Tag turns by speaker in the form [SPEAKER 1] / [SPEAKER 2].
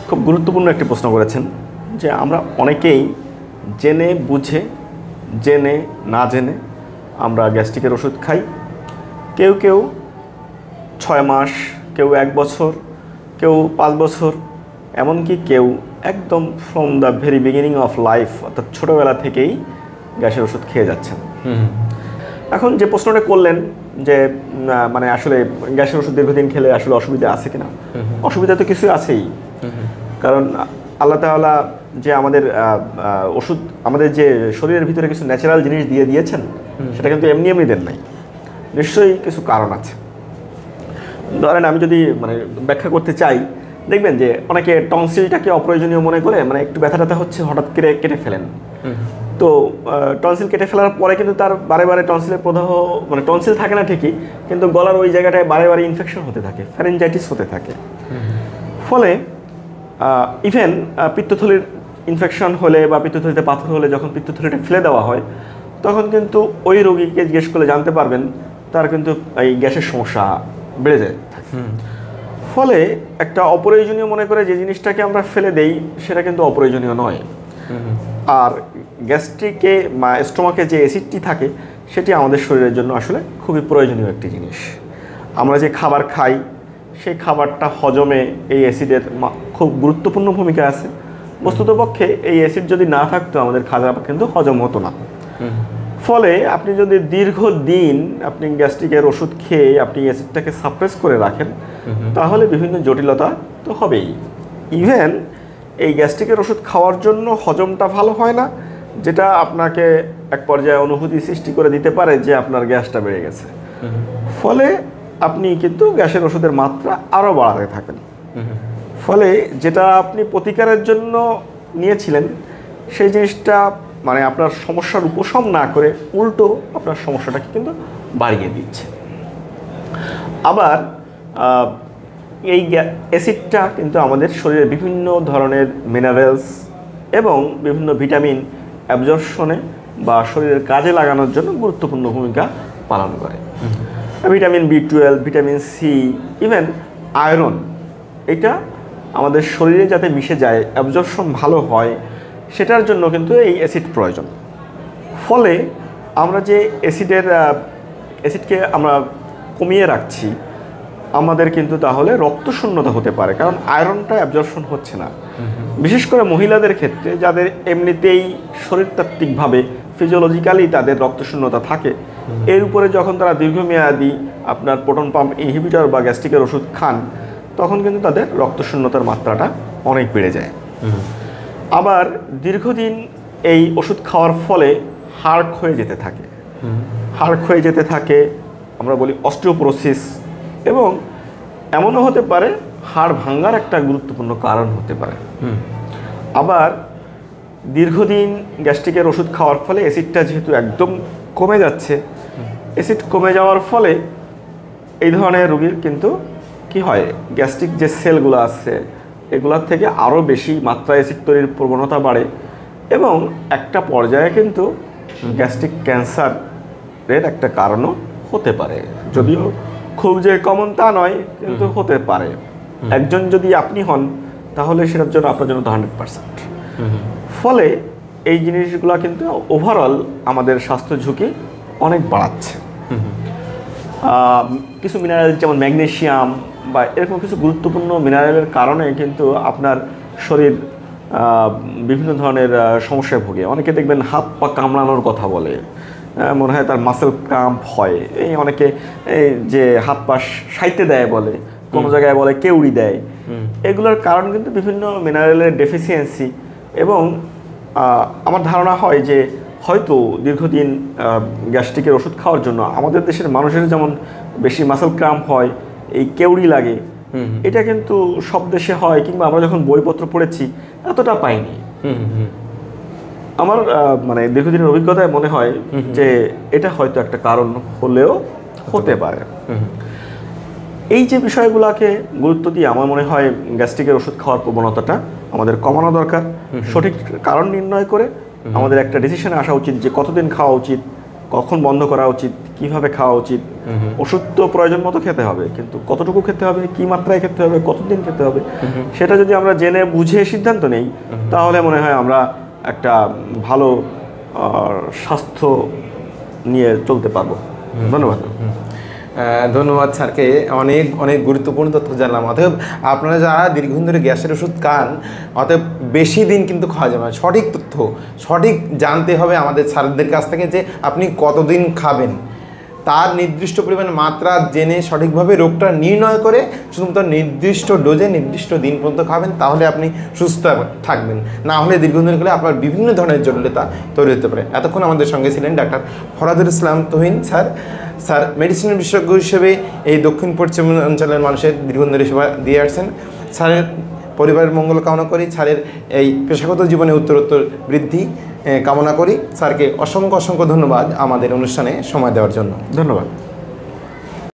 [SPEAKER 1] খুব গুরুত্বপূর্ণ একটি প্রশ্ন করেছেন যে আমরা অনেকেই জেনে বুঝে জেনে না জেনে আমরা গ্যাস্ট্রিকের ওষুধ খাই। কেউ কেউ 6 মাস, কেউ 1 বছর, কেউ 5 বছর, এমনকি কেউ একদম from the very beginning of life অর্থাৎ ছোটোবেলা থেকেই গ্যাসের ওষুধ খেয়ে যাচ্ছেন। এখন যে প্রশ্নটা করলেন যে মানে আসলে গ্যাসের ওষুধ দীর্ঘদিন খেলে আসলে অসুবিধা আছে কিনা, অসুবিধা তো কিছু আছেই। কারণ আল্লাহ তাআলা যে আমাদের ওষুধ আমাদের যে শরীরের ভিতরে কিছু ন্যাচারাল জিনিস দিয়ে দিয়েছেন সেটা কিন্তু এমনি এমনি দেন নাই, নিশ্চয়ই কিছু কারণ আছে। ধরেন আমি যদি মানে ব্যাখ্যা করতে চাই, দেখবেন যে অনেকে টনসিলটাকে অপ্রয়োজনীয় মনে করে মানে একটু ব্যথা ট্যাথা হচ্ছে হঠাৎ করে কেটে ফেলেন। তো টনসিল কেটে ফেলার পরে কিন্তু তার বারে বারে টনসিলের প্রদাহ মানে টনসিল থাকে না ঠিকই, কিন্তু গলার ওই জায়গাটায় বারে বারে ইনফেকশন হতে থাকে, ফ্যারেঞ্জাইটিস হতে থাকে। ফলে ইভেন পিত্তথলির ইনফেকশন হলে বা পিত্তথলিতে পাথর হলে যখন পিত্তথলিটা ফেলে দেওয়া হয় তখন কিন্তু ওই রোগীকে জিজ্ঞেস করলে জানতে পারবেন তার কিন্তু এই গ্যাসের সমস্যা বেড়ে যায় থাকে। ফলে একটা অপ্রয়োজনীয় মনে করে যে জিনিসটাকে আমরা ফেলে দেই সেটা কিন্তু অপ্রয়োজনীয় নয়। আর গ্যাস্ট্রিকে বা স্টোমাকে যে অ্যাসিডটি থাকে সেটি আমাদের শরীরের জন্য আসলে খুবই প্রয়োজনীয় একটি জিনিস। আমরা যে খাবার খাই সেই খাবারটা হজমে এই অ্যাসিডের খুব গুরুত্বপূর্ণ ভূমিকা আছে। বস্তুতপক্ষে এই অ্যাসিড যদি না থাকতো আমাদের খাবার কিন্তু হজম হতো না। ফলে আপনি যদি দীর্ঘদিন আপনি গ্যাস্ট্রিকের ওষুধ খেয়ে আপনি অ্যাসিডটাকে সাপ্রেস করে রাখেন তাহলে বিভিন্ন জটিলতা তো হবেই। ইভেন এই গ্যাস্ট্রিকের ওষুধ খাওয়ার জন্য হজমটা ভালো হয় না, যেটা আপনাকে এক পর্যায়ে অনুভূতি সৃষ্টি করে দিতে পারে যে আপনার গ্যাসটা বেড়ে গেছে। ফলে আপনি কিন্তু গ্যাসের ওষুধের মাত্রা আরও বাড়াতে থাকেন। ফলে যেটা আপনি প্রতিকারের জন্য নিয়েছিলেন সেই জিনিসটা মানে আপনার সমস্যার উপশম না করে উল্টো আপনার সমস্যাটাকে কিন্তু বাড়িয়ে দিচ্ছে। আবার এই অ্যাসিডটা কিন্তু আমাদের শরীরের বিভিন্ন ধরনের মিনারেলস এবং বিভিন্ন ভিটামিন অ্যাবজর্পশনে বা শরীরের কাজে লাগানোর জন্য গুরুত্বপূর্ণ ভূমিকা পালন করে। Vitamin B12, vitamin C, even iron, এটা আমাদের শরীরে যাতে মিশে যায়, অ্যাবজর্পশন ভালো হয়, সেটার জন্য কিন্তু এই অ্যাসিড প্রয়োজন। ফলে আমরা যে অ্যাসিডকে আমরা কমিয়ে রাখছি আমাদের কিন্তু তাহলে রক্তশূন্যতা হতে পারে, কারণ আয়রনটা অ্যাবজর্পশন হচ্ছে না। বিশেষ করে মহিলাদের ক্ষেত্রে যাদের এমনিতেই শরীরতাত্ত্বিকভাবে ফিজিওলজিক্যালি তাদের রক্তশূন্যতা থাকে, এর উপরে যখন তারা দীর্ঘমেয়াদী আপনার প্রোটন পাম্প ইনহিবিটর বা গ্যাস্ট্রিকের ওষুধ খান তখন কিন্তু তাদের রক্তশূন্যতার মাত্রাটা অনেক বেড়ে যায়। আবার দীর্ঘদিন এই ওষুধ খাওয়ার ফলে হাড় ক্ষয়ে যেতে থাকে, হাড় ক্ষয়ে যেতে থাকে, আমরা বলি অস্টিওপোরোসিস, এবং এমনও হতে পারে হাড় ভাঙার একটা গুরুত্বপূর্ণ কারণ হতে পারে। আবার দীর্ঘদিন গ্যাস্ট্রিকের ওষুধ খাওয়ার ফলে অ্যাসিডটা যেহেতু একদম কমে যাচ্ছে, অ্যাসিড কমে যাওয়ার ফলে এই ধরনের রোগীর কিন্তু কি হয়, গ্যাস্ট্রিক যে সেলগুলো আছে এগুলোর থেকে আরও বেশি মাত্রায় অ্যাসিড তৈরির প্রবণতা বাড়ে এবং একটা পর্যায়ে কিন্তু গ্যাস্ট্রিক ক্যান্সারের একটা কারণও হতে পারে। যদিও খুব যে কমন তা নয়, কিন্তু হতে পারে। একজন যদি আপনি হন তাহলে সেটার জন্য আপনার জন্য তো 100%। ফলে এই জিনিসগুলো কিন্তু ওভারঅল আমাদের স্বাস্থ্য ঝুঁকি অনেক বাড়াচ্ছে। কিছু মিনারেল যেমন ম্যাগনেসিয়াম বা এরকম কিছু গুরুত্বপূর্ণ মিনারেলের কারণে কিন্তু আপনার শরীর বিভিন্ন ধরনের সমস্যায় ভোগে। অনেকে দেখবেন হাত পা কামড়ানোর কথা বলে, মনে হয় তার মাসেল ক্রাম্প হয়। এই অনেকে এই যে হাত পা সাইতে দেয় বলে, কোনো জায়গায় বলে কেউড়ি দেয়। এগুলোর কারণ কিন্তু বিভিন্ন মিনারেলের ডেফিসিয়েন্সি। এবং আমার ধারণা হয় যে হয়তো দীর্ঘদিন গ্যাস্ট্রিকের ওষুধ খাওয়ার জন্য আমাদের দেশের মানুষের যেমন বেশি মাসেল ক্রাম্প হয়, এই কেউড়ি লাগে, এটা কিন্তু সব দেশে হয়, কিংবা আমরা যখন বইপত্র পড়েছি এতটা পাইনি। আমার মানে দীর্ঘদিনের অভিজ্ঞতায় মনে হয় যে এটা হয়তো একটা কারণ হলেও হতে পারে। এই যে বিষয়গুলোকে গুরুত্ব দিয়ে আমার মনে হয় গ্যাস্ট্রিকের ওষুধ খাওয়ার প্রবণতাটা আমাদের কমানো দরকার। সঠিক কারণ নির্ণয় করে আমাদের একটা ডিসিশনে আসা উচিত যে কতদিন খাওয়া উচিত কখন বন্ধ করা উচিত, কিভাবে খাওয়া উচিত। ওষুধ তো প্রয়োজন মতো খেতে হবে, কিন্তু কতটুকু খেতে হবে, কি মাত্রায় খেতে হবে, কতদিন খেতে হবে, সেটা যদি আমরা জেনে বুঝে সিদ্ধান্ত নেই, তাহলে মনে হয় আমরা একটা ভালো স্বাস্থ্য নিয়ে চলতে পারবো। ধন্যবাদ।
[SPEAKER 2] ধন্যবাদ স্যারকে, অনেক অনেক গুরুত্বপূর্ণ তথ্য জানলাম। অতএব আপনারা যারা দীর্ঘদিন ধরে গ্যাসের ওষুধ খান, অতএব বেশি দিন কিন্তু খাওয়া যাবে না। সঠিক তথ্য সঠিক জানতে হবে আমাদের স্যারদের কাছ থেকে, যে আপনি কতদিন খাবেন, তার নির্দিষ্ট পরিমাণ মাত্রা জেনে সঠিকভাবে রোগটা নির্ণয় করে শুধুমাত্র নির্দিষ্ট ডোজে নির্দিষ্ট দিন পর্যন্ত খাবেন, তাহলে আপনি সুস্থ থাকবেন। না হলে দীর্ঘদিন গেলে আপনার বিভিন্ন ধরনের জটিলতা তৈরি হতে পারে। এতক্ষণ আমাদের সঙ্গে ছিলেন ডাক্তার ফরহাদুল ইসলাম তুহিন স্যার। স্যার মেডিসিনের বিশেষজ্ঞ হিসেবে এই দক্ষিণ পশ্চিম অঞ্চলের মানুষের দীর্ঘদিন ধরে সেবা দিয়ে আসছেন। স্যারের পরিবারের মঙ্গল কামনা করি, স্যারের এই পেশাগত জীবনে উত্তরোত্তর বৃদ্ধি কামনা করি। স্যারকে অসংখ্য অসংখ্য ধন্যবাদ আমাদের অনুষ্ঠানে সময় দেওয়ার জন্য।
[SPEAKER 1] ধন্যবাদ।